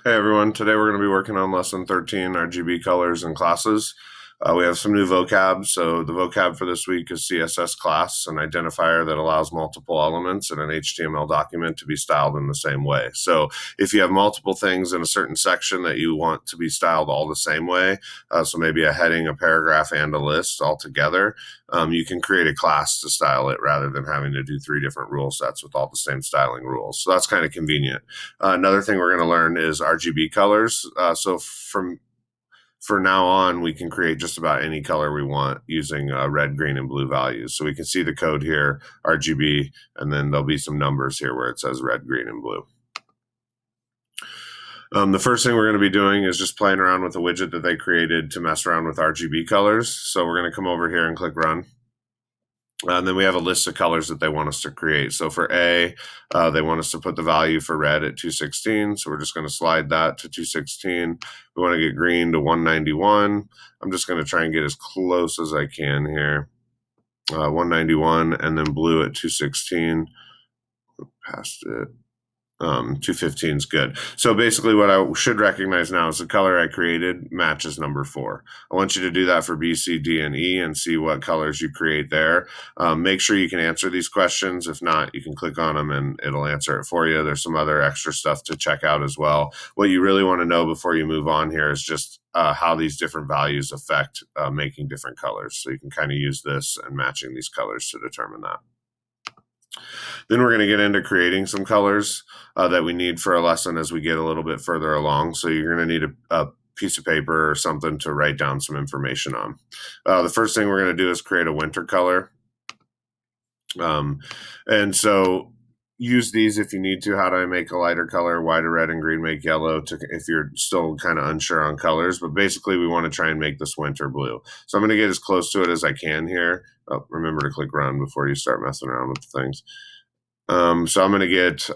Hey everyone, today we're going to be working on lesson 13, RGB colors and classes. We have some new vocab. So the vocab for this week is CSS class, an identifier that allows multiple elements in an HTML document to be styled in the same way. So if you have multiple things in a certain section that you want to be styled all the same way, so maybe a heading, a paragraph, and a list all together, you can create a class to style it rather than having to do 3 different rule sets with all the same styling rules. So that's kind of convenient. Another thing we're going to learn is RGB colors. So for now on, we can create just about any color we want using red, green, and blue values. So we can see the code here, RGB, and then there'll be some numbers here where it says red, green, and blue. The first thing we're going to be doing is just playing around with a widget that they created to mess around with RGB colors. So we're going to come over here and click Run. And then we have a list of colors that they want us to create. So for A, they want us to put the value for red at 216. So we're just going to slide that to 216. We want to get green to 191. I'm just going to try and get as close as I can here. 191, and then blue at 216. Past it. 215 is good. So basically what I should recognize now is the color I created matches number 4. I want you to do that for B, C, D, and E and see what colors you create there. Make sure you can answer these questions. If not, you can click on them and it'll answer it for you. There's some other extra stuff to check out as well. What you really want to know before you move on here is just how these different values affect making different colors. So you can kind of use this and matching these colors to determine that. Then we're going to get into creating some colors that we need for a lesson as we get a little bit further along. So you're going to need a piece of paper or something to write down some information on. The first thing we're going to do is create a winter color. And so use these if you need to. How do I make a lighter color? Why do red and green make yellow? If you're still kind of unsure on colors, but basically we want to try and make this winter blue. So I'm going to get as close to it as I can here. Remember to click Run before you start messing around with the things. So I'm going to get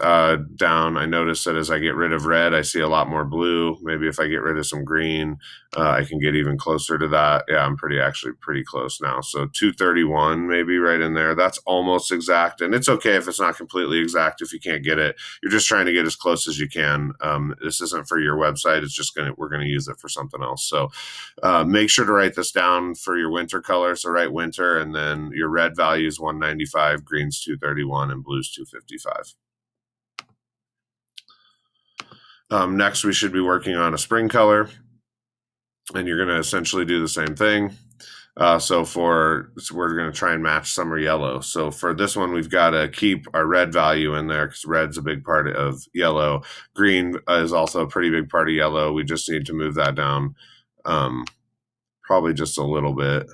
down. I notice that as I get rid of red, I see a lot more blue. Maybe if I get rid of some green, I can get even closer to that. Yeah, I'm actually pretty close now. So 231 maybe right in there. That's almost exact. And it's okay if it's not completely exact if you can't get it. You're just trying to get as close as you can. This isn't for your website. It's just we're going to use it for something else. So make sure to write this down for your winter color. So write winter, and then your red value is 195, green's 231, and blue's 255. Next, we should be working on a spring color, and you're going to essentially do the same thing. So we're going to try and match summer yellow. So for this one, we've got to keep our red value in there because red's a big part of yellow. Green is also a pretty big part of yellow. We just need to move that down probably just a little bit.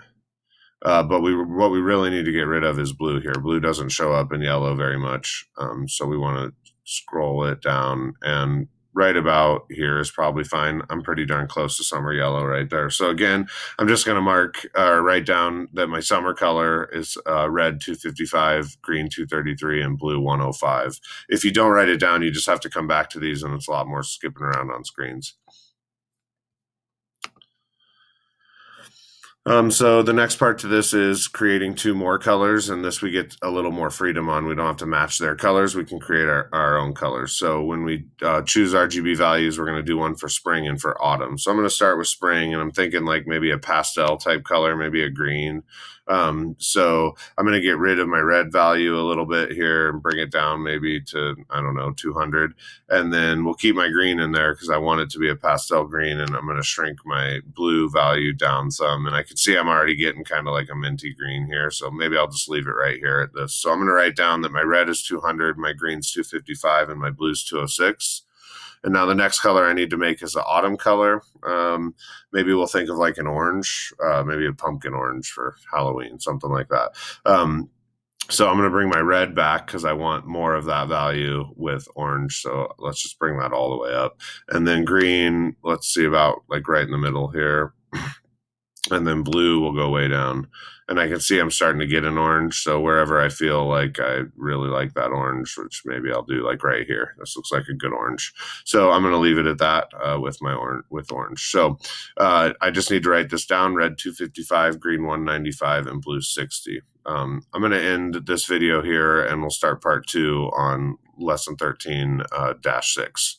But what we really need to get rid of is blue here. Blue doesn't show up in yellow very much. So we want to scroll it down, and right about here is probably fine. I'm pretty darn close to summer yellow right there. So again, I'm just going to write down that my summer color is red 255, green 233, and blue 105. If you don't write it down, you just have to come back to these, and it's a lot more skipping around on screens. So the next part to this is creating 2 more colors, and this we get a little more freedom on. We don't have to match their colors. We can create our own colors. So when we choose RGB values, we're going to do one for spring and for autumn. So I'm going to start with spring, and I'm thinking like maybe a pastel type color, maybe a green. So I'm going to get rid of my red value a little bit here and bring it down maybe to, I don't know, 200. And then we'll keep my green in there because I want it to be a pastel green, and I'm going to shrink my blue value down some. And I can see I'm already getting kind of like a minty green here. So maybe I'll just leave it right here at this. So I'm going to write down that my red is 200, my green's 255, and my blue's 206. And now the next color I need to make is an autumn color. Maybe we'll think of like an orange, maybe a pumpkin orange for Halloween, something like that. So I'm going to bring my red back because I want more of that value with orange. So let's just bring that all the way up. And then green, let's see about like right in the middle here. And then blue will go way down. And I can see I'm starting to get an orange. So wherever I feel like I really like that orange, which maybe I'll do like right here. This looks like a good orange. So I'm going to leave it at that with orange. So I just need to write this down: red 255, green 195, and blue 60. I'm going to end this video here, and we'll start part 2 on lesson 13-6.